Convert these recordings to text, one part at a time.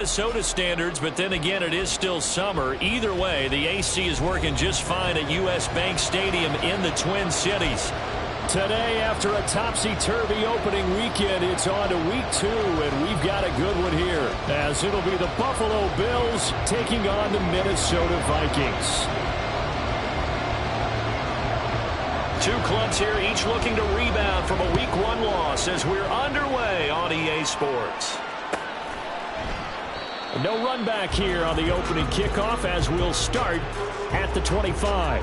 Minnesota standards, but then again, it is still summer. Either way, the AC is working just fine at U.S. Bank Stadium in the Twin Cities. Today, after a topsy-turvy opening weekend, it's on to week 2, and we've got a good one here, as it'll be the Buffalo Bills taking on the Minnesota Vikings. Two clubs here, each looking to rebound from a Week 1 loss as we're underway on EA Sports. No run back here on the opening kickoff as we'll start at the 25.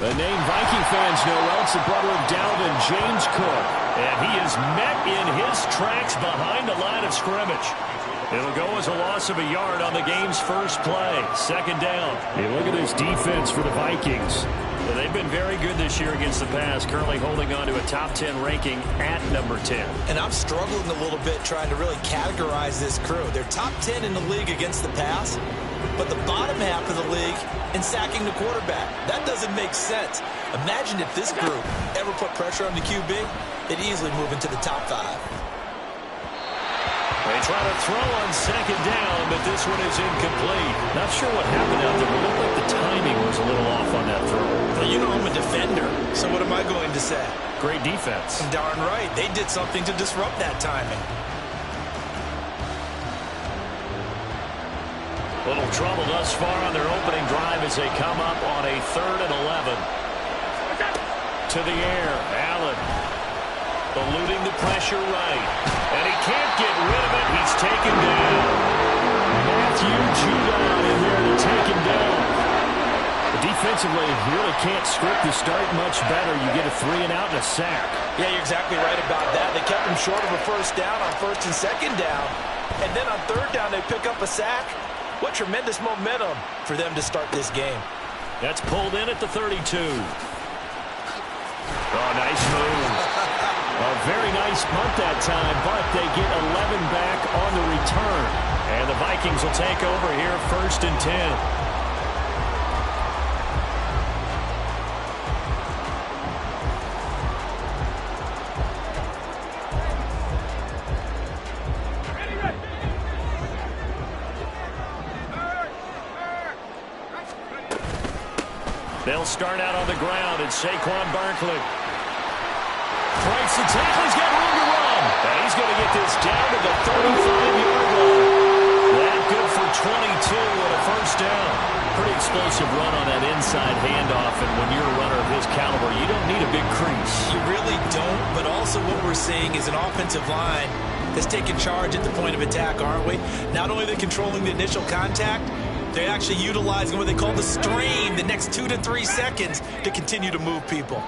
The name Viking fans know well, it's the brother of Dalvin, James Cook. And he is met in his tracks behind the line of scrimmage. It'll go as a loss of a yard on the game's first play. Second down. Hey, look at this defense for the Vikings. Well, they've been very good this year against the pass, currently holding on to a top 10 ranking at number 10. And I'm struggling a little bit trying to really categorize this crew. They're top 10 in the league against the pass, but the bottom half of the league in sacking the quarterback. That doesn't make sense. Imagine if this group ever put pressure on the QB, they'd easily move into the top 5. They try to throw on second down, but this one is incomplete. Not sure what happened out there, but it looked like the timing was a little off on that throw. Well, you know I'm a defender, so what am I going to say? Great defense. Darn right. They did something to disrupt that timing. Little trouble thus far on their opening drive as they come up on a 3rd and 11. To the air, Allen. Eluding the pressure right. And he can't get rid of it. He's taken down. Matthew Judon in there to take him down. Defensively, you really can't script the start much better. You get a 3 and out and a sack. Yeah, you're exactly right about that. They kept him short of a first down on 1st and 2nd down. And then on 3rd down, they pick up a sack. What tremendous momentum for them to start this game. That's pulled in at the 32. Oh, nice move. A very nice punt that time, but they get 11 back on the return. And the Vikings will take over here 1st and 10. They'll start out on the ground, and Saquon Barkley breaks the tackle. He's got room to run. And he's going to get this down to the 35-yard line. That good for 22 and a first down. Pretty explosive run on that inside handoff, and when you're a runner of his caliber, you don't need a big crease. You really don't, but also what we're seeing is an offensive line that's taking charge at the point of attack, aren't we? Not only are they controlling the initial contact, they're actually utilizing what they call the strain, the next 2 to 3 seconds, to continue to move people.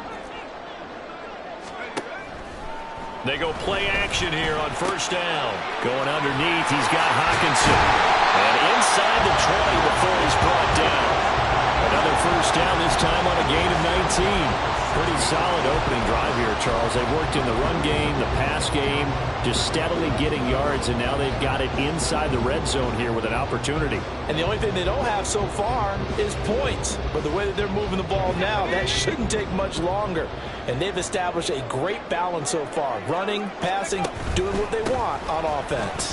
They go play action here on first down. Going underneath, he's got Hockenson. And inside the 20 before he's brought down. Another first down, this time on a gain of 19. Pretty solid opening drive here, Charles. They've worked in the run game, the pass game, just steadily getting yards, and now they've got it inside the red zone here with an opportunity. And the only thing they don't have so far is points. But the way that they're moving the ball now, that shouldn't take much longer. And they've established a great balance so far. Running, passing, doing what they want on offense.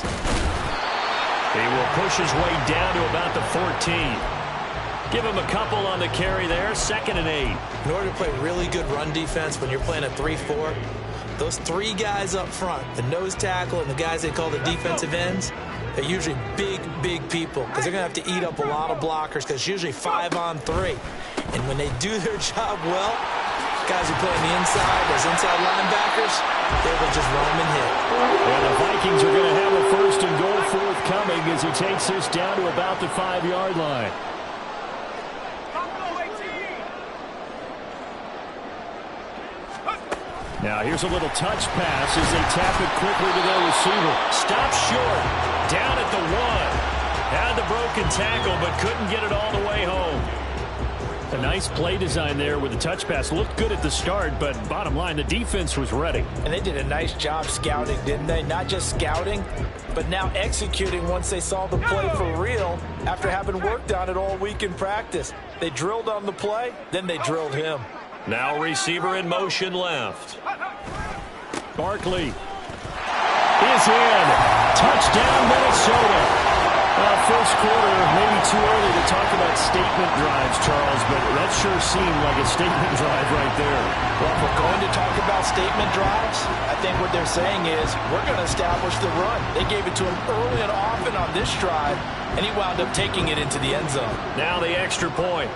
He will push his way down to about the 14. Give him a couple on the carry there, 2nd and 8. In order to play really good run defense when you're playing a 3-4, those 3 guys up front, the nose tackle and the guys they call the defensive ends, they're usually big, big people because they're going to have to eat up a lot of blockers because it's usually 5 on 3. And when they do their job well, guys who play on the inside, those inside linebackers, they will just roam and hit. And the Vikings are going to have a 1st and goal forthcoming as he takes this down to about the 5-yard line. Now here's a little touch pass as they tap it quickly to their receiver. Stops short, down at the 1. Had the broken tackle, but couldn't get it all the way home. A nice play design there with the touch pass. Looked good at the start, but bottom line, the defense was ready. And they did a nice job scouting, didn't they? Not just scouting, but now executing once they saw the play for real after having worked on it all week in practice. They drilled on the play, then they drilled him. Now receiver in motion left. Barkley is in. Touchdown, Minnesota. First quarter, maybe too early to talk about statement drives, Charles, but that sure seemed like a statement drive right there. Well, if we're going to talk about statement drives, I think what they're saying is we're going to establish the run. They gave it to him early and often on this drive, and he wound up taking it into the end zone. Now the extra point.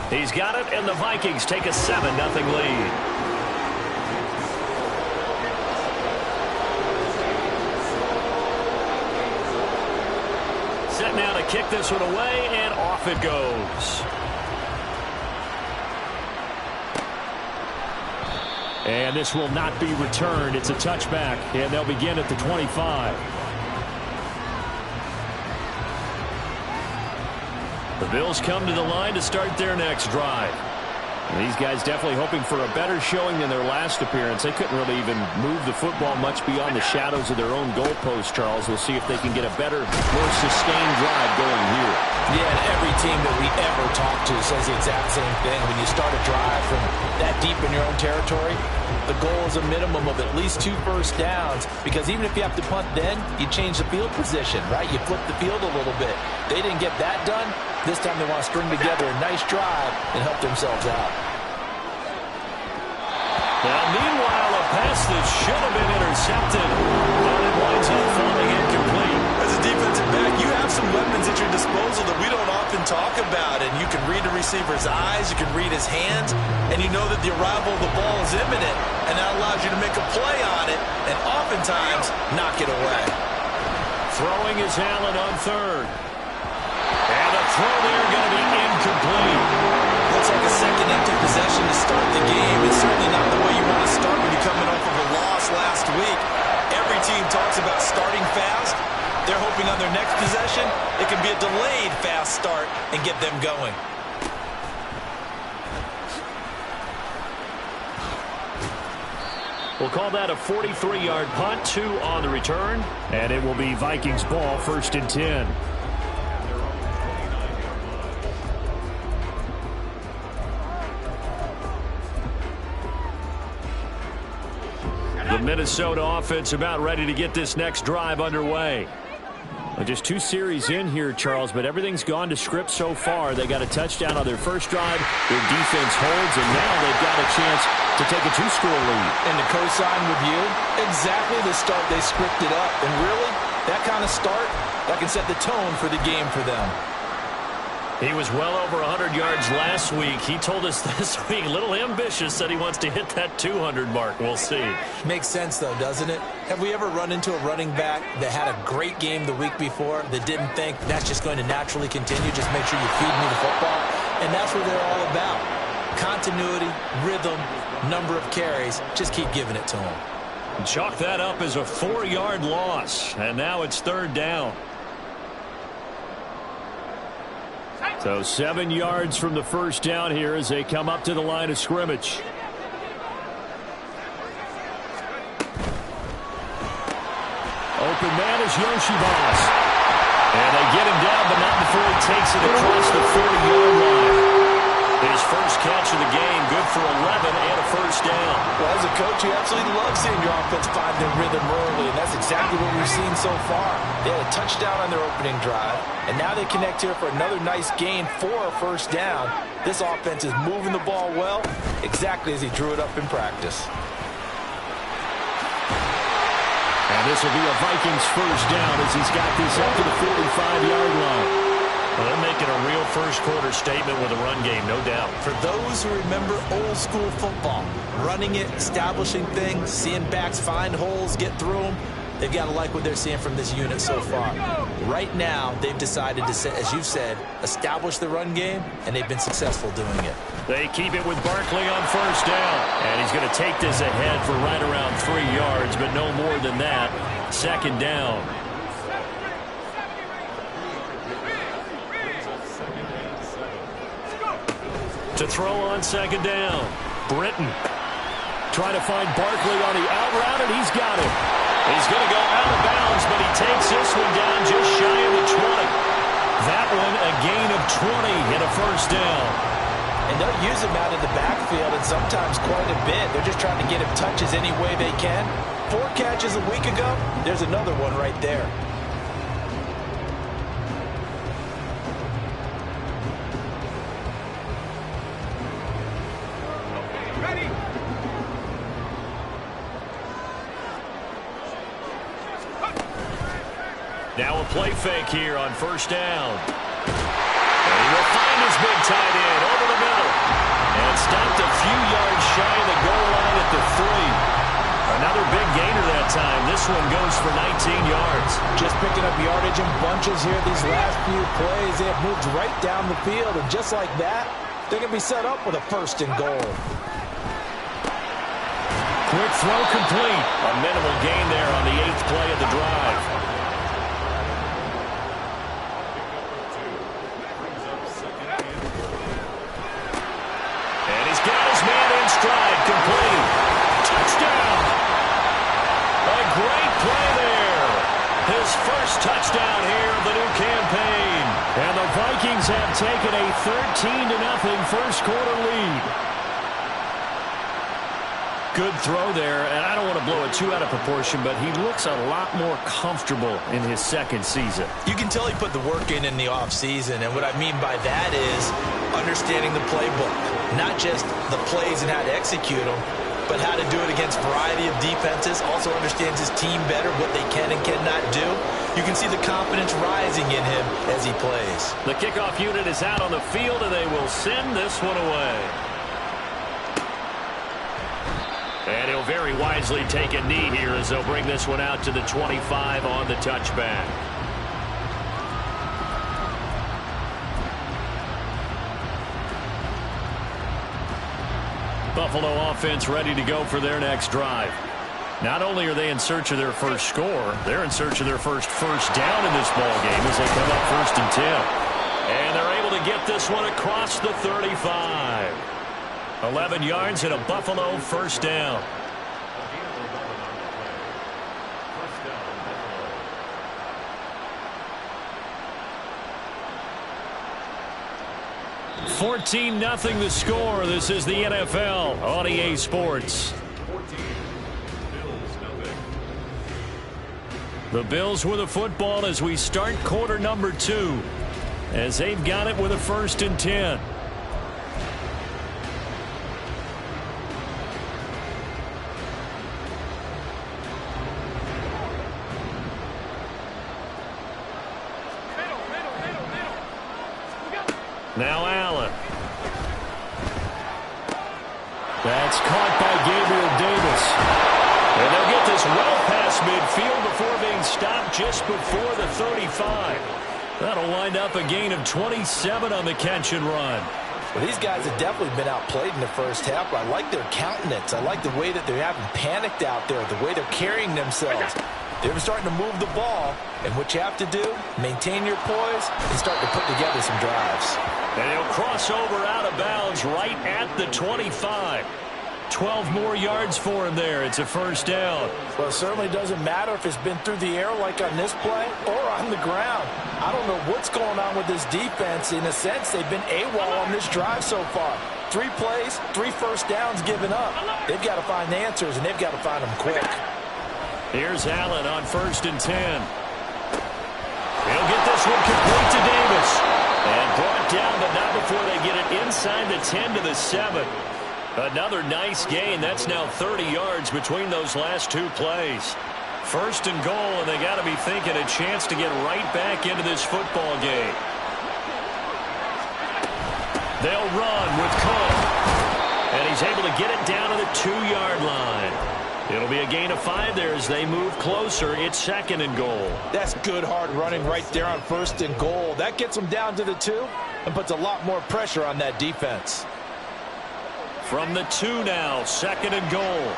He's got it, and the Vikings take a 7-0 lead. Set now to kick this one away, and off it goes. And this will not be returned. It's a touchback, and they'll begin at the 25. The Bills come to the line to start their next drive. These guys definitely hoping for a better showing than their last appearance. They couldn't really even move the football much beyond the shadows of their own goalpost, Charles. We'll see if they can get a better, more sustained drive going here. Yeah, and every team that we ever talk to says the exact same thing. When you start a drive from that deep in your own territory, the goal is a minimum of at least 2 first downs, because even if you have to punt then, you change the field position, right? You flip the field a little bit. They didn't get that done. This time they want to string together a nice drive and help themselves out. Now, meanwhile, a pass that should have been intercepted, but it winds up falling incomplete. As a defensive back, you have some weapons at your disposal that we don't often talk about, and you can read a receiver's eyes, you can read his hands, and you know that the arrival of the ball is imminent, and that allows you to make a play on it, and oftentimes knock it away. Throwing is Allen on third. And a throw there going to be incomplete. Looks like a second empty possession to start the game. It's certainly not the way you want to start when you're coming off of a loss last week. Every team talks about starting fast. They're hoping on their next possession it can be a delayed fast start and get them going. We'll call that a 43-yard punt, 2 on the return. And it will be Vikings ball, 1st and 10. The Minnesota offense about ready to get this next drive underway. Just 2 series in here, Charles, but everything's gone to script so far. They got a touchdown on their first drive. Their defense holds, and now they've got a chance to take a 2-score lead. And to co-sign with you, exactly the start they scripted up. And really, that kind of start, that can set the tone for the game for them. He was well over 100 yards last week. He told us this week, a little ambitious, said he wants to hit that 200 mark. We'll see. Makes sense, though, doesn't it? Have we ever run into a running back that had a great game the week before that didn't think that's just going to naturally continue? Just make sure you feed me the football. And that's what they're all about. Continuity, rhythm, number of carries. Just keep giving it to them. Chalk that up as a 4-yard loss. And now it's 3rd down. So 7 yards from the first down here as they come up to the line of scrimmage. Open man is Yoshibas. And they get him down, but not before he takes it across the 40-yard line. His first catch of the game, good for 11 and a first down. Well, as a coach, you absolutely love seeing your offense find their rhythm early, and that's exactly what we've seen so far. They had a touchdown on their opening drive, and now they connect here for another nice gain for a first down. This offense is moving the ball well, exactly as he drew it up in practice. And this will be a Vikings first down as he's got this up to the 45-yard line. Well, they're making a real first-quarter statement with a run game, no doubt. For those who remember old-school football, running it, establishing things, seeing backs find holes, get through them, they've got to like what they're seeing from this unit so far. Right now, they've decided to, as you've said, establish the run game, and they've been successful doing it. They keep it with Barkley on first down. And he's going to take this ahead for right around 3 yards, but no more than that. 2nd down. To throw on second down. Britton trying to find Barkley on the out route, and he's got him. He's going to go out of bounds, but he takes this one down just shy of the 20. That one a gain of 20 and a first down. And they'll use him out of the backfield, and sometimes quite a bit. They're just trying to get him touches any way they can. 4 catches a week ago, there's another one right there. Now a play fake here on first down. And he will find his big tight end over the middle. And stopped a few yards shy of the goal line at the 3. Another big gainer that time. This one goes for 19 yards. Just picking up yardage in bunches here these last few plays. They have moved right down the field, and just like that, they're going to be set up with a first and goal. Quick throw complete. A minimal gain there on the 8th play of the drive. And he's got his man in stride. Complete. Touchdown. A great play there. His first touchdown here of the new campaign. And the Vikings have taken a 13-0 first quarter lead. Good throw there, and I don't want to blow it too out of proportion, but he looks a lot more comfortable in his second season. You can tell he put the work in the offseason, and what I mean by that is understanding the playbook. Not just the plays and how to execute them, but how to do it against a variety of defenses. Also understands his team better, what they can and cannot do. You can see the confidence rising in him as he plays. The kickoff unit is out on the field, and they will send this one away. And he'll very wisely take a knee here as they'll bring this one out to the 25 on the touchback. Buffalo offense ready to go for their next drive. Not only are they in search of their first score, they're in search of their first down in this ball game as they come up 1st and 10. And they're able to get this one across the 35. 11 yards and a Buffalo first down. $14-0 the score. This is the NFL on EA Sports. The Bills with the football as we start quarter number 2, as they've got it with a 1st and 10. Now Allen. That's caught by Gabriel Davis. And they'll get this well past midfield before being stopped just before the 35. That'll wind up a gain of 27 on the catch and run. Well, these guys have definitely been outplayed in the first half. I like their countenance. I like the way that they're having panicked out there, the way they're carrying themselves. They're starting to move the ball, and what you have to do, maintain your poise and start to put together some drives. And he'll cross over out of bounds right at the 25. 12 more yards for him there. It's a first down. Well, it certainly doesn't matter if it's been through the air like on this play or on the ground. I don't know what's going on with this defense. In a sense, they've been AWOL on this drive so far. 3 plays, 3 first downs given up. They've got to find answers, and they've got to find them quick. Here's Allen on 1st and 10. He'll get this one complete to Davis. And brought down, but not before they get it inside the 10 to the 7. Another nice gain. That's now 30 yards between those last 2 plays. 1st and goal, and they got to be thinking a chance to get right back into this football game. They'll run with Cook. And he's able to get it down to the 2-yard line. It'll be a gain of 5 there as they move closer. It's 2nd and goal. That's good hard running right there on 1st and goal. That gets them down to the 2 and puts a lot more pressure on that defense. From the 2 now, 2nd and goal.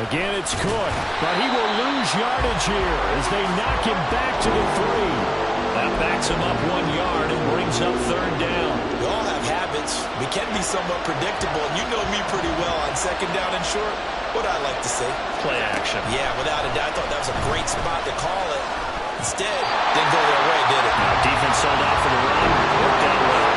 Again, it's Cook, but he will lose yardage here as they knock him back to the 3. That back Sets him up 1 yard and brings up third down. We all have habits. We can be somewhat predictable, and you know me pretty well on second down and short. What I like to say? Play action. Yeah, without a doubt. I thought that was a great spot to call it. Instead, didn't go their way, did it? Now defense sold out for the run. Worked out well.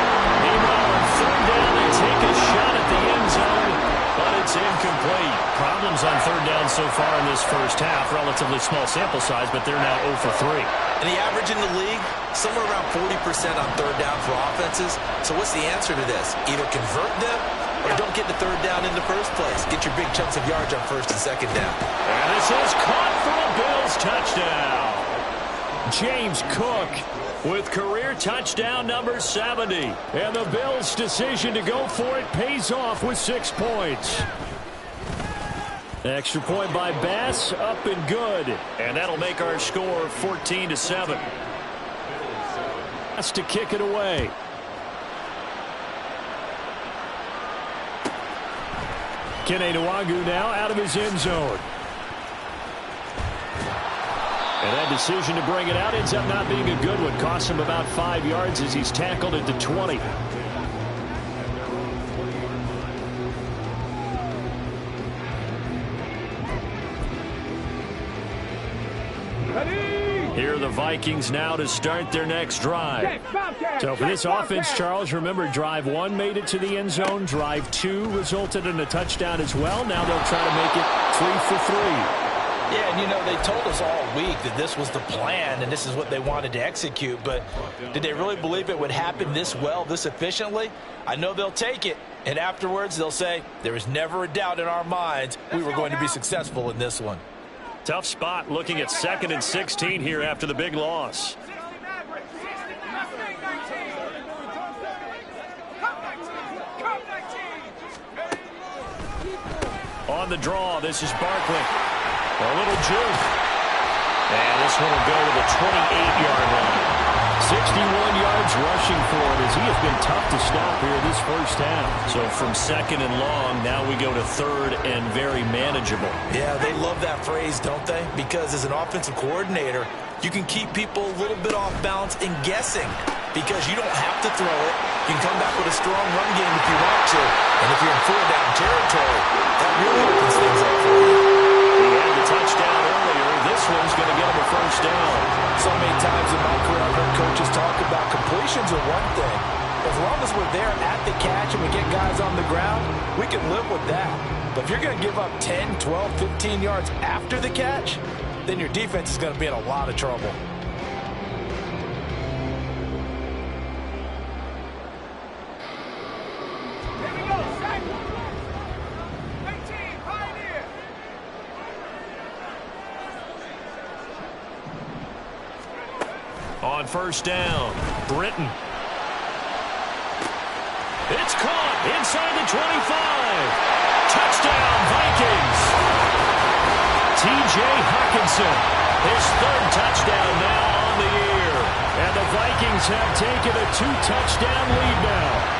Meanwhile, on third down, they take a shot at the end zone, but it's incomplete. Problems on third down so far in this first half. Relatively small sample size, but they're now 0 for 3. And the average in the league, somewhere around 40% on third down for offenses. So what's the answer to this? Either convert them or don't get the third down in the first place. Get your big chunks of yards on first and second down. And this is caught for a Bills touchdown. James Cook with career touchdown number 70. And the Bills' decision to go for it pays off with 6 points. Extra point by Bass, up and good. And that'll make our score 14-7. Has to kick it away. Kene Nwangwu now out of his end zone. And that decision to bring it out ends up not being a good one. Costs him about 5 yards as he's tackled at the 20. Here are the Vikings now to start their next drive. So for this offense, Charles, remember drive 1 made it to the end zone. Drive 2 resulted in a touchdown as well. Now they'll try to make it 3 for 3. Yeah, and you know, they told us all week that this was the plan and this is what they wanted to execute, but did they really believe it would happen this well, this efficiently? I know they'll take it, and afterwards they'll say, there was never a doubt in our minds we were going to be successful in this one. Tough spot looking at 2nd and 16 here after the big loss. On the draw, this is Barkley. A little juke. And this one will go to the 28-yard line. 61 yards rushing for him as he has been tough to stop here this first half. So from 2nd and long, now we go to 3rd and very manageable. Yeah, they love that phrase, don't they? Because as an offensive coordinator, you can keep people a little bit off balance and guessing because you don't have to throw it. You can come back with a strong run game if you want to. And if you're in 4-down territory, that really opens things up for you. He had the touchdown earlier. This one's going to get him a first down. So many times in my career, I've heard coaches talk about completions are one thing. As long as we're there at the catch and we get guys on the ground, we can live with that. But if you're going to give up 10, 12, 15 yards after the catch, then your defense is going to be in a lot of trouble. On first down, Britton. It's caught inside the 25. Touchdown, Vikings. T.J. Hockenson, his 3rd touchdown now on the year. And the Vikings have taken a 2-touchdown lead now.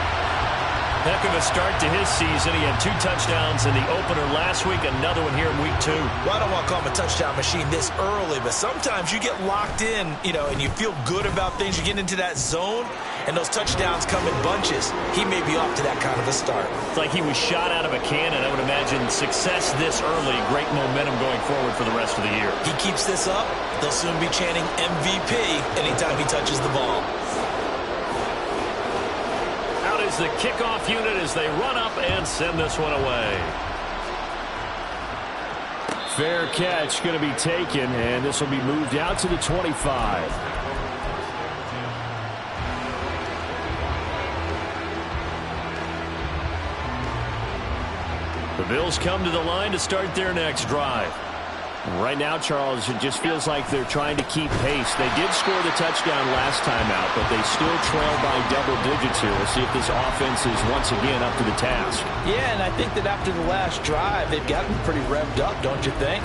Heck of a start to his season. He had 2 touchdowns in the opener last week, another one here in week 2. Well, I don't want to call him a touchdown machine this early, but sometimes you get locked in, and you feel good about things. You get into that zone, and those touchdowns come in bunches. He may be off to that kind of a start. It's like he was shot out of a cannon. I would imagine success this early, great momentum going forward for the rest of the year. He keeps this up, they'll soon be chanting MVP anytime he touches the ball. Is the kickoff unit as they run up and send this one away. Fair catch going to be taken, and this will be moved out to the 25. The Bills come to the line to start their next drive. Right now, Charles, it just feels like they're trying to keep pace. They did score the touchdown last time out, but they still trail by double digits here. We'll see if this offense is once again up to the task. Yeah, and I think that after the last drive, they've gotten pretty revved up, don't you think?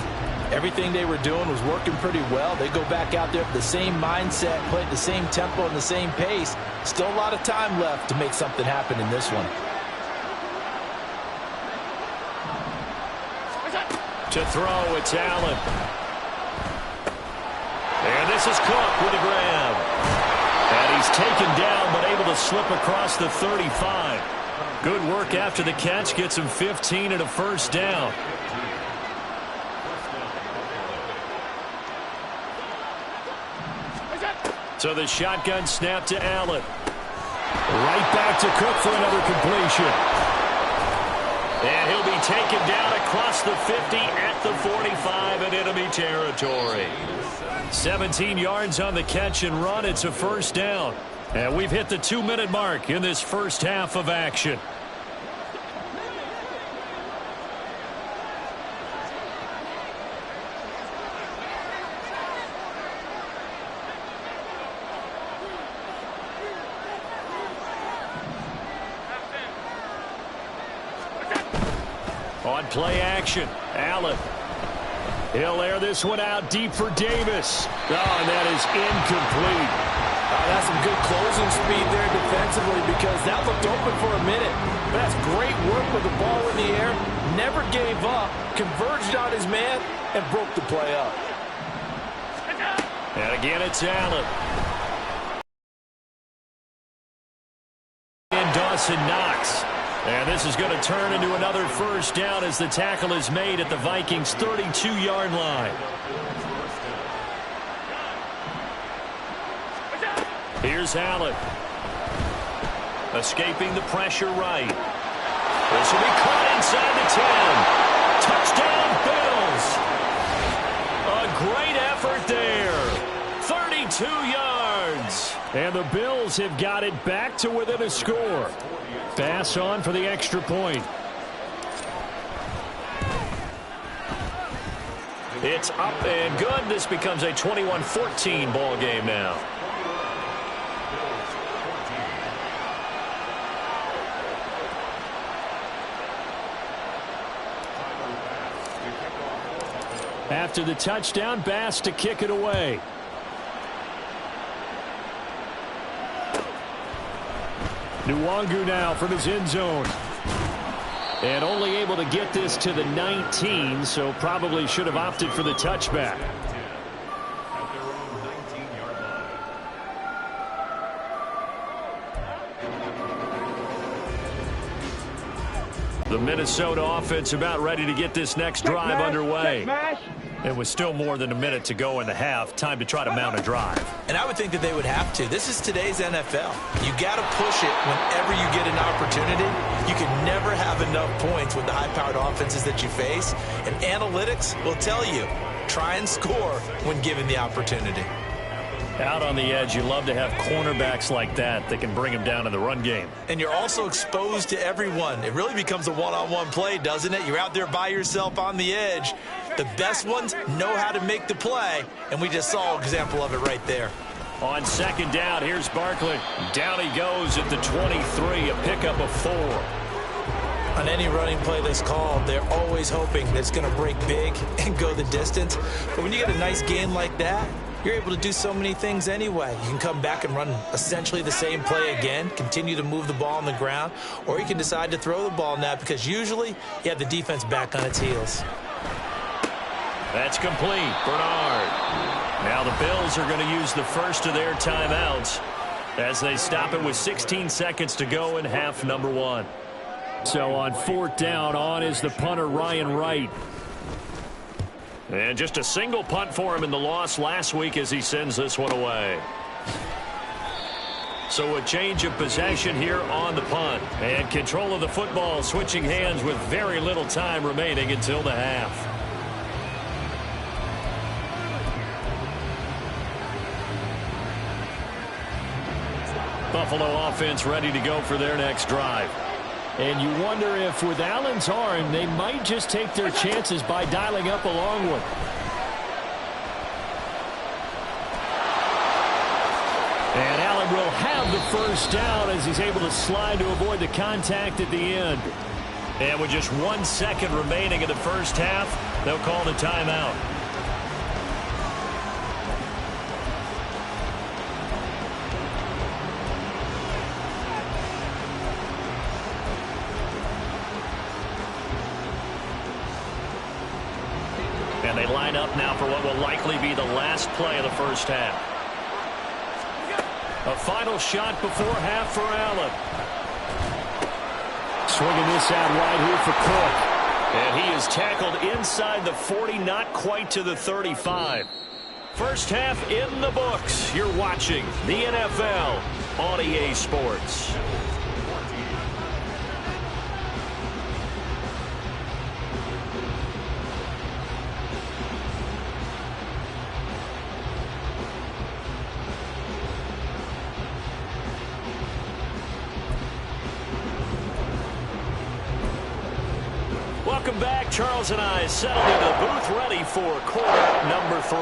Everything they were doing was working pretty well. They go back out there with the same mindset, play at the same tempo and the same pace. Still a lot of time left to make something happen in this one. To throw, it's Allen. And this is Cook with a grab. He's taken down, but able to slip across the 35. Good work after the catch. Gets him 15 and a first down. So the shotgun snap to Allen. Right back to Cook for another completion. And he'll be taken down across the 50 at the 45 in enemy territory. 17 yards on the catch and run. It's a first down. And we've hit the 2-minute mark in this first half of action. On play action, Allen. He'll air this one out deep for Davis. Oh, and that is incomplete. That's some good closing speed there defensively because that looked open for a minute. But that's great work with the ball in the air. Never gave up, converged on his man, and broke the play up. And again, it's Allen. And Dawson Knox. And this is going to turn into another first down as the tackle is made at the Vikings' 32-yard line. Here's Allen. Escaping the pressure right. This will be caught inside the 10. Touchdown, Bills. A great effort there. 32 yards. And the Bills have got it back to within a score. Pass on for the extra point. It's up and good. This becomes a 21-14 ball game now. After the touchdown, Bass to kick it away. Nwangu now from his end zone. And only able to get this to the 19, so probably should have opted for the touchback. The Minnesota offense about ready to get this next drive underway. And with still more than a minute to go in the half, time to try to mount a drive. And I would think that they would have to. This is today's NFL. You got to push it whenever you get an opportunity. You can never have enough points with the high-powered offenses that you face. And analytics will tell you, try and score when given the opportunity. Out on the edge, you love to have cornerbacks like that that can bring them down in the run game. And you're also exposed to everyone. It really becomes a one-on-one play, doesn't it? You're out there by yourself on the edge. The best ones know how to make the play, and we just saw an example of it right there. On second down, here's Barkley. Down he goes at the 23, a pickup of 4. On any running play that's called, they're always hoping that it's going to break big and go the distance. But when you get a nice gain like that, you're able to do so many things anyway. You can come back and run essentially the same play again, continue to move the ball on the ground, or you can decide to throw the ball now because usually you have the defense back on its heels. That's complete. Bernard. Now the Bills are going to use the first of their timeouts as they stop it with 16 seconds to go in half number 1. So on fourth down, on is the punter Ryan Wright. And just a single punt for him in the loss last week as he sends this one away. So a change of possession here on the punt. And control of the football switching hands with very little time remaining until the half. Buffalo offense ready to go for their next drive. And you wonder if with Allen's arm, they might just take their chances by dialing up a long one. And Allen will have the first down as he's able to slide to avoid the contact at the end. And with just 1 second remaining in the first half, they'll call the timeout. And they line up now for what will likely be the last play of the first half. A final shot before half for Allen. Swinging this out wide here for Cook. And he is tackled inside the 40, not quite to the 35. First half in the books. You're watching the NFL on EA Sports. Welcome back. Charles and I settled into the booth ready for quarter number 3.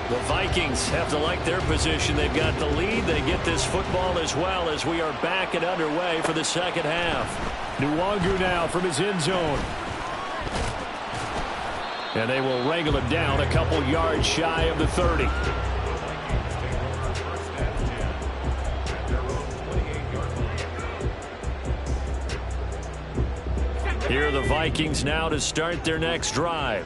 The Vikings have to like their position. They've got the lead. They get this football as well as we are back and underway for the second half. Nwangu now from his end zone. And they will wrangle him down a couple yards shy of the 30. Here are the Vikings now to start their next drive.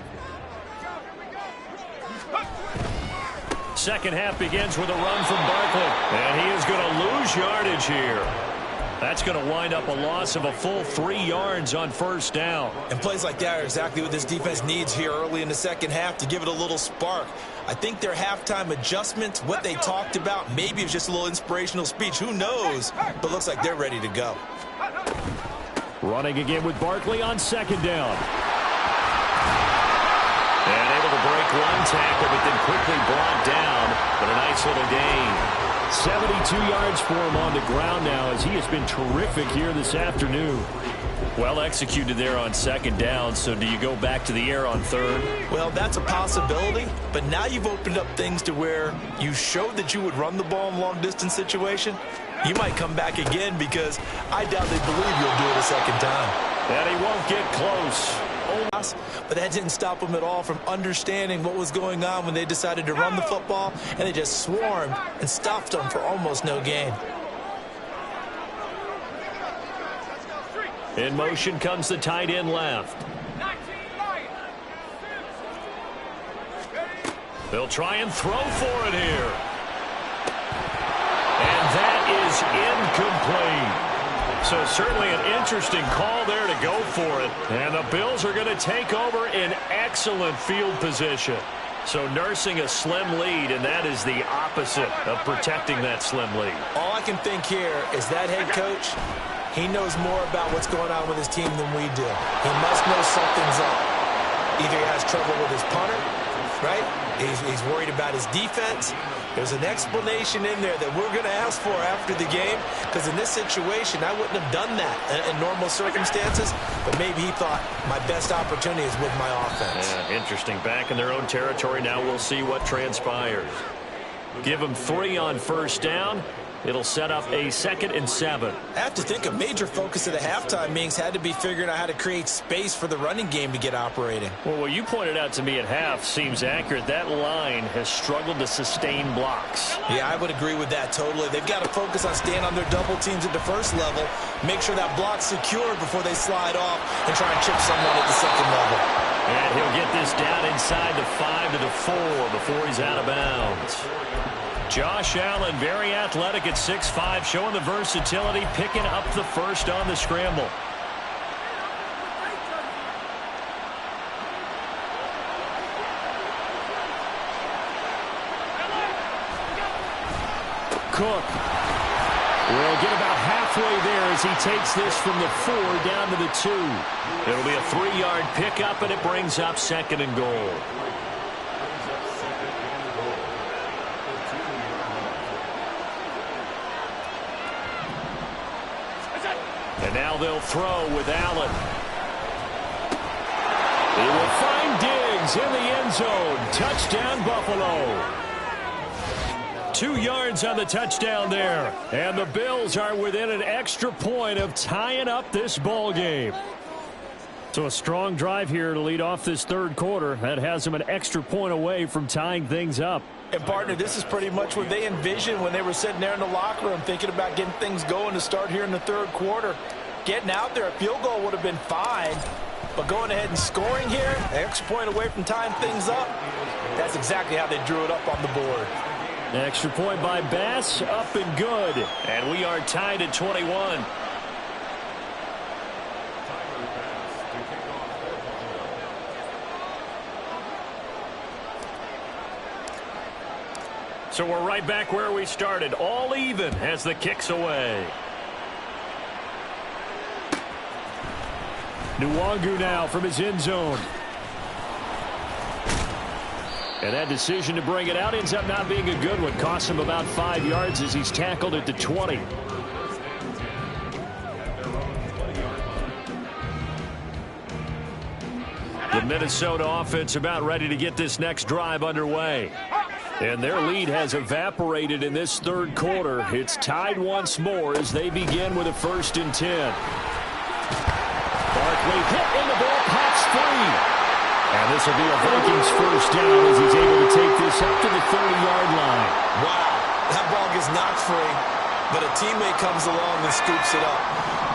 Second half begins with a run from Barkley. And he is going to lose yardage here. That's going to wind up a loss of a full 3 yards on first down. And plays like that are exactly what this defense needs here early in the second half to give it a little spark. I think their halftime adjustments, what they talked about, maybe it's just a little inspirational speech. Who knows? But looks like they're ready to go. Running again with Barkley on second down. And able to break one tackle, but then quickly brought down. But a nice little gain. 72 yards for him on the ground now as he has been terrific here this afternoon. Well executed there on second down. So do you go back to the air on third? Well, that's a possibility. But now you've opened up things to where you showed that you would run the ball in long-distance situation. You might come back again because I doubt they believe you'll do it a second time. And he won't get close. But that didn't stop them at all from understanding what was going on when they decided to run the football, and they just swarmed and stuffed them for almost no gain. In motion comes the tight end left. They'll try and throw for it here. And that is incomplete. So certainly an interesting call there to go for it. And the Bills are going to take over in excellent field position. So nursing a slim lead, and that is the opposite of protecting that slim lead. All I can think here is that head coach, he knows more about what's going on with his team than we do. He must know something's up. Either he has trouble with his punter, right? He's worried about his defense. There's an explanation in there that we're going to ask for after the game, because in this situation, I wouldn't have done that in normal circumstances, but maybe he thought my best opportunity is with my offense. Yeah, interesting. Back in their own territory now. We'll see what transpires. Give them 3 on first down. It'll set up a 2nd and 7. I have to think a major focus of the halftime meetings had to be figuring out how to create space for the running game to get operating. Well, what you pointed out to me at half seems accurate. That line has struggled to sustain blocks. Yeah, I would agree with that totally. They've got to focus on staying on their double teams at the first level, make sure that block's secure before they slide off and try and chip someone at the second level. And he'll get this down inside the 5 to the 4 before he's out of bounds. Josh Allen, very athletic at 6'5", showing the versatility, picking up the first on the scramble. Cook will get about halfway there as he takes this from the 4 down to the 2. It'll be a 3-yard pickup, and it brings up 2nd and goal. And now they'll throw with Allen. He will find Diggs in the end zone. Touchdown, Buffalo. 2 yards on the touchdown there. And the Bills are within an extra point of tying up this ball game. So a strong drive here to lead off this third quarter. That has them an extra point away from tying things up. And, partner, this is pretty much what they envisioned when they were sitting there in the locker room thinking about getting things going to start here in the third quarter. Getting out there, a field goal would have been fine. But going ahead and scoring here, an extra point away from tying things up, that's exactly how they drew it up on the board. Extra point by Bass, up and good. And we are tied at 21. So we're right back where we started, all even as the kick's away. Nwangu now from his end zone. And that decision to bring it out ends up not being a good one. Costs him about 5 yards as he's tackled at the 20. The Minnesota offense about ready to get this next drive underway. And their lead has evaporated in this third quarter. It's tied once more as they begin with a 1st and 10. Barkley hit and the ball pops free. And this will be a Vikings 1st down as he's able to take this up to the 30-yard line. Wow, that ball gets knocked free, but a teammate comes along and scoops it up.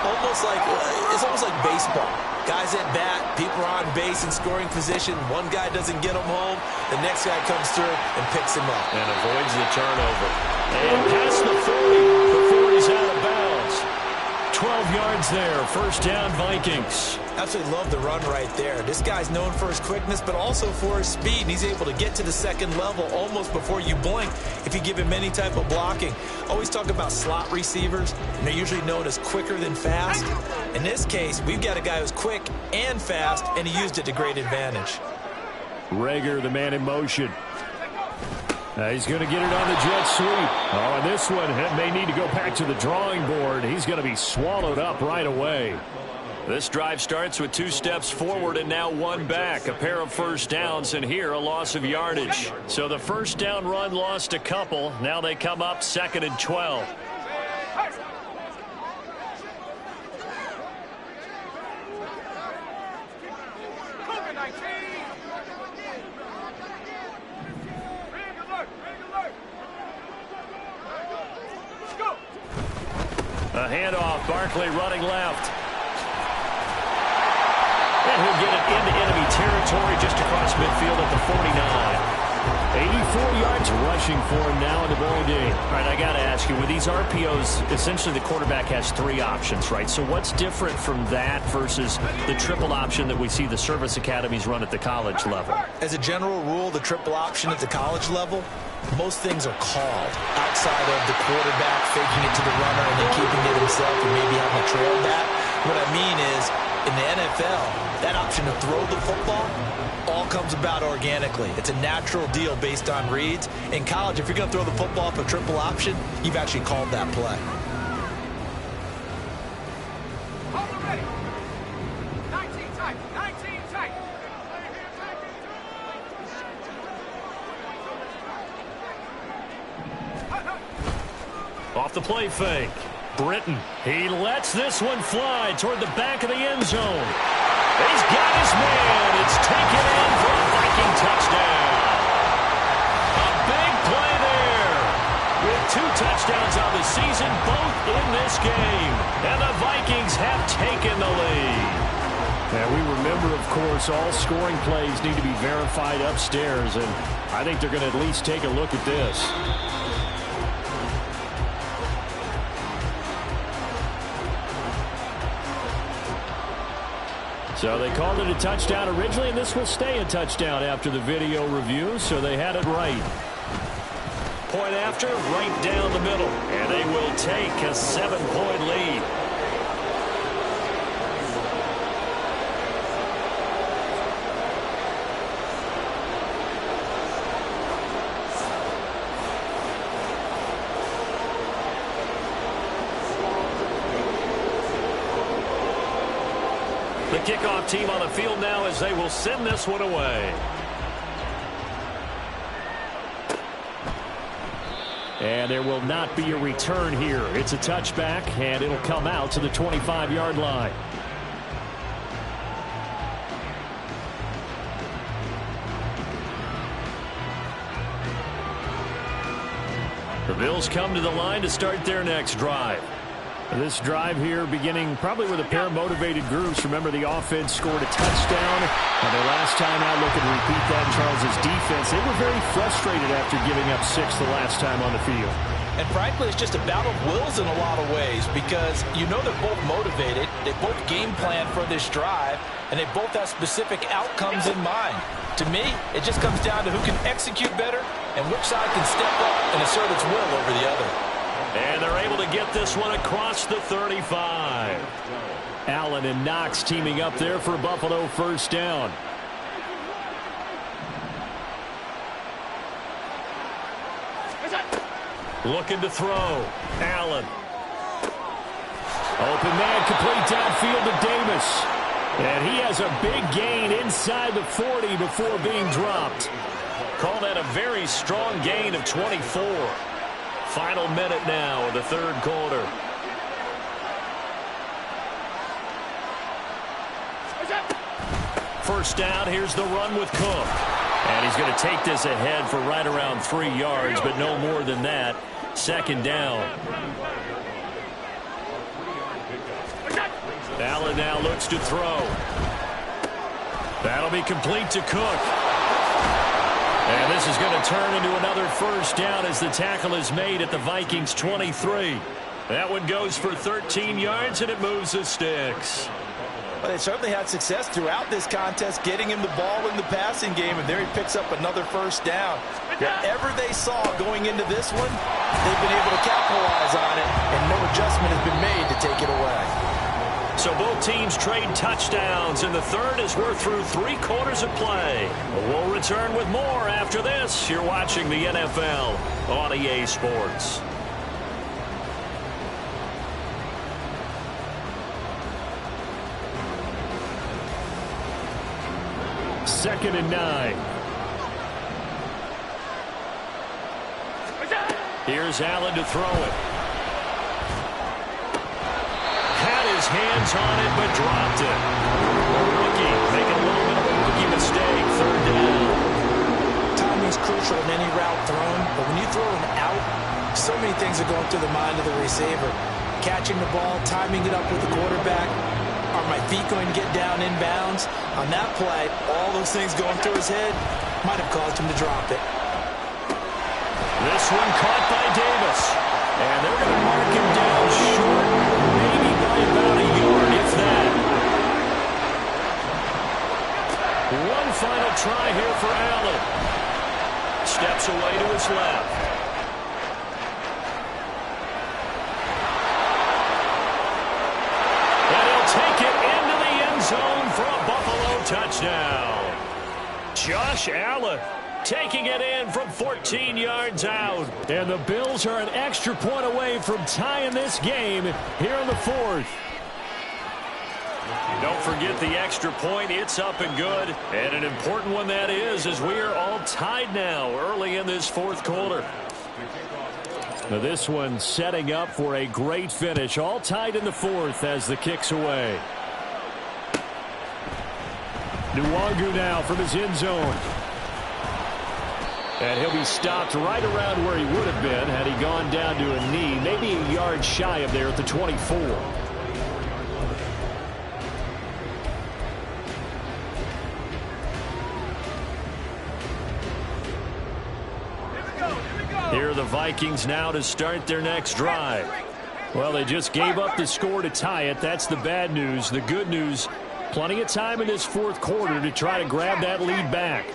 It's almost like baseball. Guys at bat, people are on base in scoring position. One guy doesn't get him home. The next guy comes through and picks him up. And avoids the turnover. And past the 40 before he's out of bounds. 12 yards there. 1st down, Vikings. Absolutely love the run right there. This guy's known for his quickness, but also for his speed. And he's able to get to the 2nd level almost before you blink if you give him any type of blocking. Always talk about slot receivers, and they're usually known as quicker than fast. In this case, we've got a guy who's quick and fast, and he used it to great advantage. Reagor, the man in motion. He's going to get it on the jet sweep. Oh, and this one may need to go back to the drawing board. He's going to be swallowed up right away. This drive starts with 2 steps forward and now 1 back. A pair of 1st downs, and here a loss of yardage. So the 1st down run lost a couple. Now they come up 2nd and 12. A handoff, Barkley running left. And he'll get it into enemy territory just across midfield at the 49. 84 yards rushing for him now in the ball game. All right, I got to ask you, with these RPOs, essentially the quarterback has 3 options, right? So what's different from that versus the triple option that we see the service academies run at the college level? As a general rule, the triple option at the college level, most things are called outside of the quarterback faking it to the runner and then keeping it himself and maybe having a trail back. What I mean is, in the NFL, that option to throw the football all comes about organically. It's a natural deal based on reads. In college, if you're going to throw the football up a triple option, you've actually called that play. Off the play fake. Britton, he lets this one fly toward the back of the end zone. He's got his man. It's taken in for a Viking touchdown. A big play there. With 2 touchdowns on the season, both in this game. And the Vikings have taken the lead. And we remember, of course, all scoring plays need to be verified upstairs. And I think they're going to at least take a look at this. So they called it a touchdown originally, and this will stay a touchdown after the video review, so they had it right. Point after, right down the middle, and they will take a 7-point lead. The kickoff team on the field now as they will send this one away. And there will not be a return here. It's a touchback, and it'll come out to the 25-yard line. The Bills come to the line to start their next drive. This drive here beginning probably with a pair of motivated groups. Remember, the offense scored a touchdown. And their last time out, looking to repeat that in Charles' defense. They were very frustrated after giving up 6 the last time on the field. And frankly, it's just a battle of wills in a lot of ways because you know they're both motivated. They both game plan for this drive, and they both have specific outcomes in mind. To me, it just comes down to who can execute better and which side can step up and assert its will over the other. And they're able to get this one across the 35. Allen and Knox teaming up there for Buffalo first down. Looking to throw. Allen. Open man, complete downfield to Davis. And he has a big gain inside the 40 before being dropped. Call that a very strong gain of 24. Final minute now of the third quarter. First down, here's the run with Cook. And he's going to take this ahead for right around 3 yards, but no more than that. Second down. Allen now looks to throw. That'll be complete to Cook. And this is going to turn into another first down as the tackle is made at the Vikings 23. That one goes for 13 yards, and it moves the sticks. Well, they certainly had success throughout this contest, getting him the ball in the passing game, and there he picks up another first down. Whatever they saw going into this one, they've been able to capitalize on it, and no adjustment has been made to take it away. So both teams trade touchdowns, and the third as we're through 3 quarters of play. We'll return with more after this. You're watching the NFL on EA Sports. Second and 9. Here's Allen to throw it. Had his hands on it, but dropped it. A rookie making a little bit of a rookie mistake. Third down. Timing is crucial in any route thrown, but when you throw an out, so many things are going through the mind of the receiver. Catching the ball, timing it up with the quarterback. Are my feet going to get down inbounds? On that play, all those things going through his head might have caused him to drop it. This one caught by Davis. And they're going to mark him down short, maybe by about a yard, if that. One final try here for Allen. Steps away to his left. And he'll take it into the end zone for a Buffalo touchdown. Josh Allen taking it in from 14 yards out. And the Bills are an extra point away from tying this game here in the fourth. Don't forget the extra point. It's up and good. And an important one that is, as we are all tied now early in this fourth quarter. Now this one setting up for a great finish. All tied in the fourth as the kick's away. Nwangu now from his end zone. And he'll be stopped right around where he would have been had he gone down to a knee, maybe a yard shy of there at the 24. Here are the Vikings now to start their next drive. Well, they just gave up the score to tie it. That's the bad news. The good news, plenty of time in this fourth quarter to try to grab that lead back.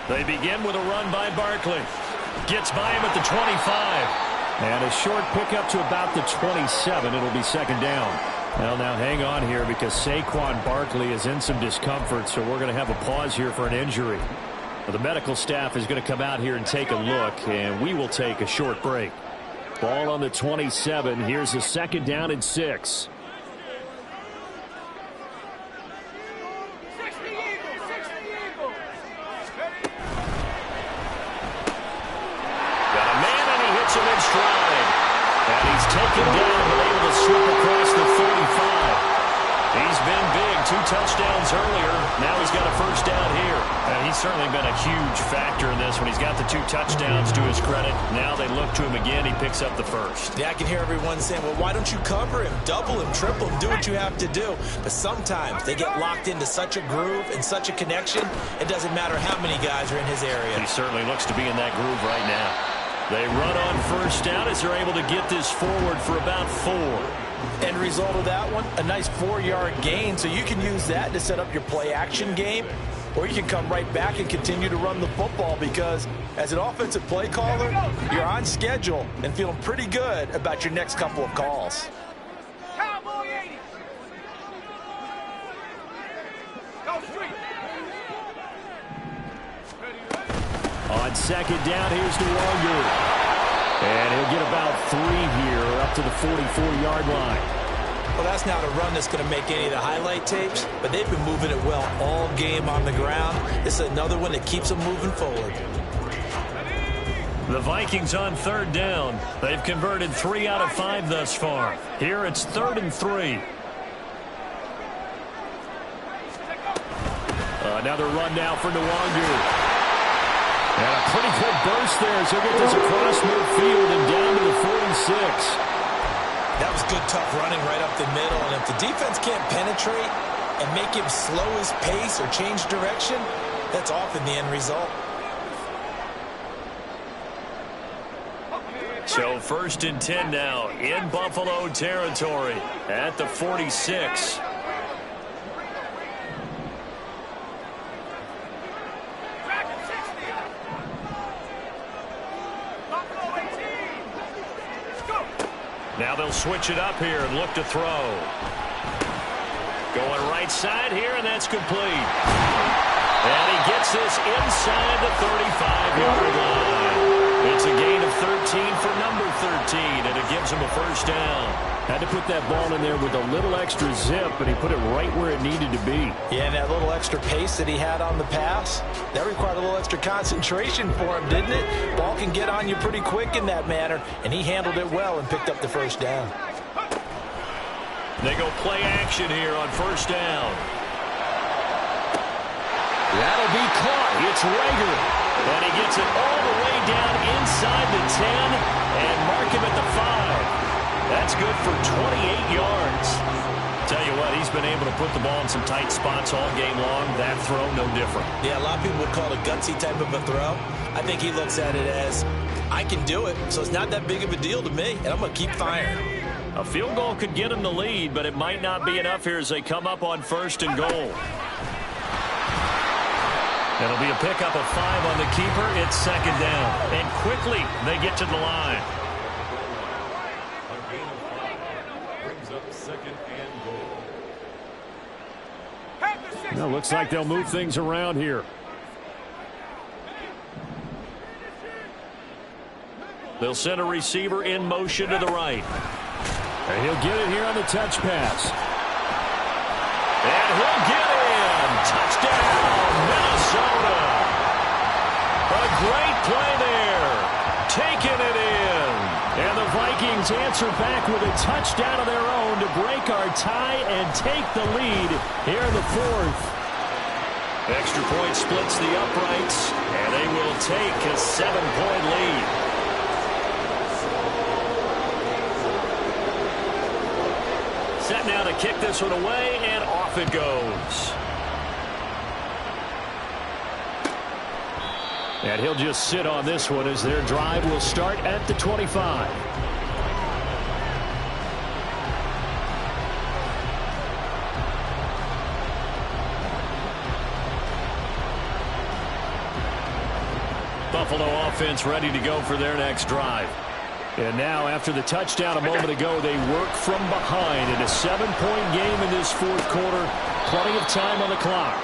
They begin with a run by Barkley. Gets by him at the 25. And a short pickup to about the 27. It'll be second down. Well, now hang on here because Saquon Barkley is in some discomfort, so we're going to have a pause here for an injury. Well, the medical staff is going to come out here and take a look, and we will take a short break. Ball on the 27. Here's a second down and 6. Taken down, but able to slip across the 35. He's been big, 2 touchdowns earlier. Now he's got a first down here. And he's certainly been a huge factor in this when he's got the 2 touchdowns to his credit. Now they look to him again. He picks up the first. Yeah, I can hear everyone saying, well, why don't you cover him, double him, triple him, do what you have to do. But sometimes they get locked into such a groove and such a connection, it doesn't matter how many guys are in his area. He certainly looks to be in that groove right now. They run on first down as they're able to get this forward for about 4. End result of that one, a nice 4-yard gain, so you can use that to set up your play-action game, or you can come right back and continue to run the football because as an offensive play caller, you're on schedule and feeling pretty good about your next couple of calls. On second down, here's Nwogu. And he'll get about 3 here up to the 44-yard line. Well, that's not a run that's going to make any of the highlight tapes, but they've been moving it well all game on the ground. This is another one that keeps them moving forward. The Vikings on third down. They've converted 3 out of 5 thus far. Here it's 3rd and 3. Another run now for Nwogu. And a pretty good burst there as he'll get this across midfield and down to the 46. That was good, tough running right up the middle. And if the defense can't penetrate and make him slow his pace or change direction, that's often the end result. So 1st and 10 now in Buffalo territory at the 46. Now they'll switch it up here and look to throw. Going right side here, and that's complete. And he gets this inside the 35-yard line. It's a gain of 13 for number 13, and it gives him a first down. Had to put that ball in there with a little extra zip, and he put it right where it needed to be. Yeah, and that little extra pace that he had on the pass, that required a little extra concentration for him, didn't it? Ball can get on you pretty quick in that manner, and he handled it well and picked up the first down. They go play action here on first down. That'll be caught. It's Reagor. And he gets it all the way down inside the 10 and mark him at the 5. That's good for 28 yards. Tell you what, he's been able to put the ball in some tight spots all game long. That throw, no different. Yeah, a lot of people would call it a gutsy type of a throw. I think he looks at it as, I can do it, so it's not that big of a deal to me, and I'm going to keep firing. A field goal could get him the lead, but it might not be enough here as they come up on 1st and goal. It'll be a pickup of 5 on the keeper. It's 2nd down. And quickly, they get to the line. Well, looks like they'll move things around here. They'll send a receiver in motion to the right. And he'll get it here on the touch pass. And he'll get in. Touchdown, Minnesota. A great play there. Taking it in. And the Vikings answer back with a touchdown of their own to break our tie and take the lead here in the 4th. Extra point splits the uprights, and they will take a 7-point lead. Set now to kick this one away, and off it goes. And he'll just sit on this one as their drive will start at the 25. Buffalo offense ready to go for their next drive. And now, after the touchdown a moment ago, they work from behind in a 7-point game in this 4th quarter. Plenty of time on the clock.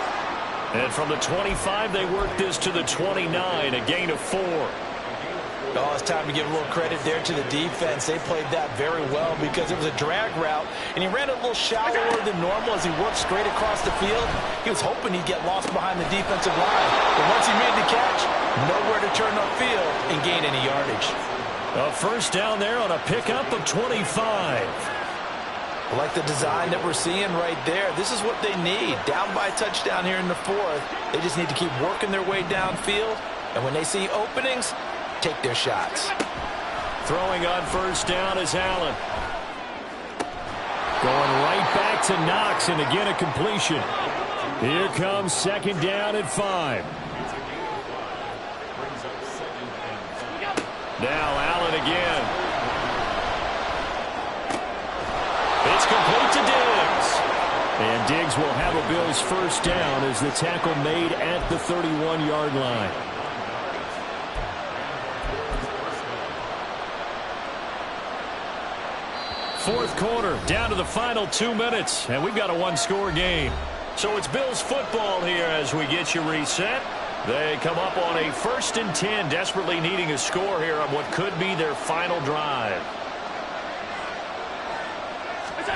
And from the 25, they work this to the 29, a gain of 4. Oh, it's time to give a little credit there to the defense. They played that very well because it was a drag route, and he ran a little shallower than normal as he worked straight across the field. He was hoping he'd get lost behind the defensive line. But once he made the catch, nowhere to turn upfield and gain any yardage. A first down there on a pickup of 25. I like the design that we're seeing right there. This is what they need. Down by a touchdown here in the fourth. They just need to keep working their way downfield. And when they see openings, take their shots. Throwing on first down is Allen. Going right back to Knox, and again a completion. Here comes second down at 5. Now Allen again. It's complete to Diggs. And Diggs will have a Bills first down as the tackle made at the 31-yard line. Fourth quarter, down to the final 2 minutes, and we've got a one-score game. So it's Bills football here as we get you reset. They come up on a 1st and 10, desperately needing a score here on what could be their final drive.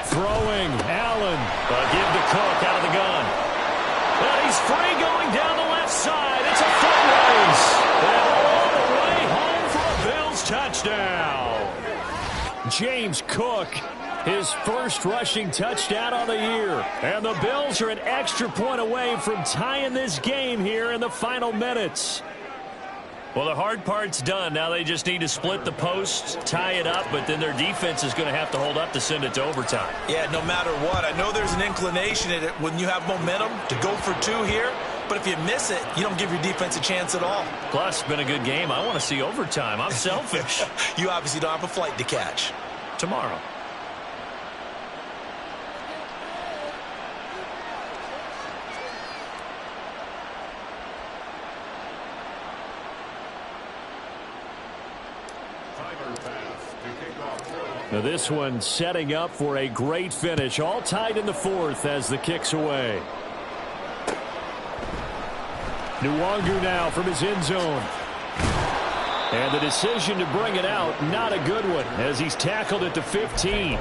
Throwing, Allen. Give to Cook out of the gun. And he's free going down the left side. It's a foot race. And all the way home for a Bills touchdown. James Cook, his first rushing touchdown on the year. And the Bills are an extra point away from tying this game here in the final minutes. Well, the hard part's done. Now they just need to split the posts, tie it up, but then their defense is going to have to hold up to send it to overtime. Yeah, no matter what. I know there's an inclination in it when you have momentum to go for 2 here, but if you miss it, you don't give your defense a chance at all. Plus, it's been a good game. I want to see overtime. I'm selfish. You obviously don't have a flight to catch. Tomorrow. Now this one setting up for a great finish. All tied in the fourth as the kick's away. Nwangu now from his end zone. And the decision to bring it out, not a good one, as he's tackled at the 15.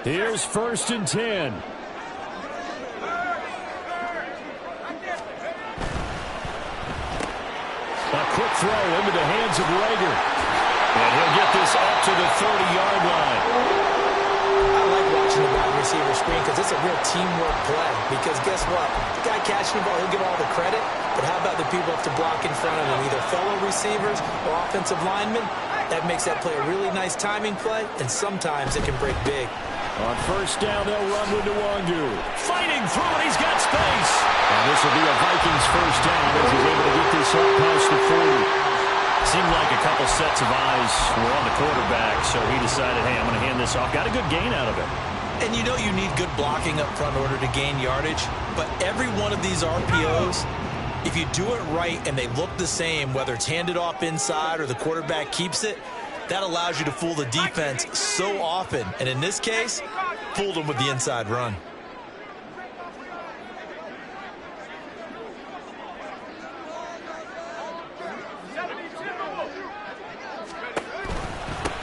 Here's 1st and 10. A quick throw into the hands of Rager. And he'll get this up to the 30-yard line. I like watching the wide receiver screen because it's a real teamwork play. Because guess what? The guy catching the ball, he'll get all the credit. But how about the people who have to block in front of him, either fellow receivers or offensive linemen? That makes that play a really nice timing play, and sometimes it can break big. On first down, they'll run with Nwangu. Fighting through, and he's got space. And this will be a Vikings first down as he's able to get this up past the 40. Seemed like a couple sets of eyes were on the quarterback, so he decided, hey, I'm going to hand this off. Got a good gain out of it. And you know you need good blocking up front in order to gain yardage. But every one of these RPOs, if you do it right and they look the same, whether it's handed off inside or the quarterback keeps it, that allows you to fool the defense so often. And in this case, fooled them with the inside run.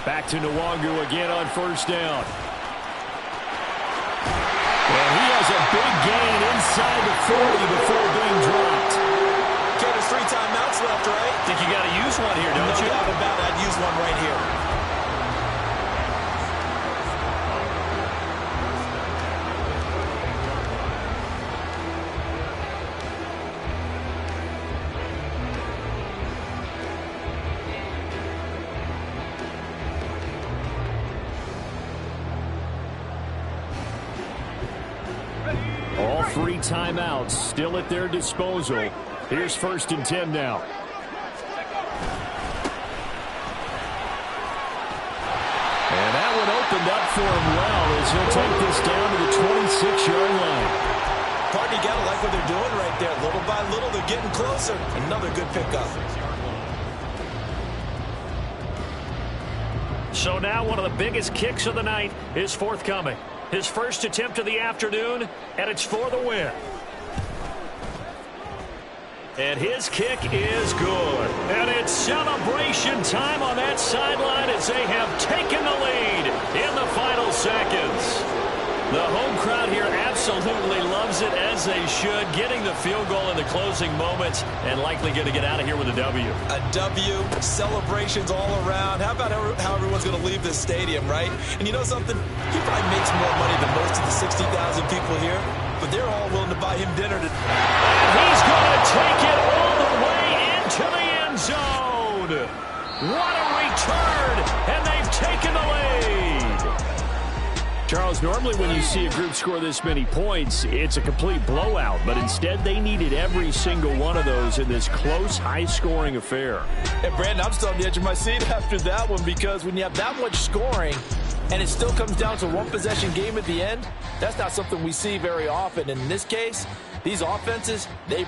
Back to Nwangu again on first down. And he has a big gain inside the 40 before being dropped. Okay, there's 3 timeouts left, right? Think you got to use one here, don't you? No doubt about it. I'd use one right here. All 3 timeouts still at their disposal. Here's 1st and 10 now. And that one opened up for him well as he'll take this down to the 26-yard line. Partner, you gotta like what they're doing right there. Little by little, they're getting closer. Another good pickup. So now one of the biggest kicks of the night is forthcoming. His first attempt of the afternoon, and it's for the win. And his kick is good. And it's celebration time on that sideline as they have taken the lead in the final seconds. The home crowd here absolutely loves it, as as they should, getting the field goal in the closing moments and likely going to get out of here with a W. A W, celebrations all around. How about how everyone's going to leave this stadium, right? And you know something? He probably makes more money than most of the 60,000 people here, but they're all willing to buy him dinner. And he's going to take it all the way into the end zone. What a return, and they've taken the lead. Charles, normally when you see a group score this many points, it's a complete blowout. But instead, they needed every single one of those in this close, high-scoring affair. And, Brandon, I'm still on the edge of my seat after that one, because when you have that much scoring and it still comes down to one-possession game at the end, that's not something we see very often. And in this case, these offenses, they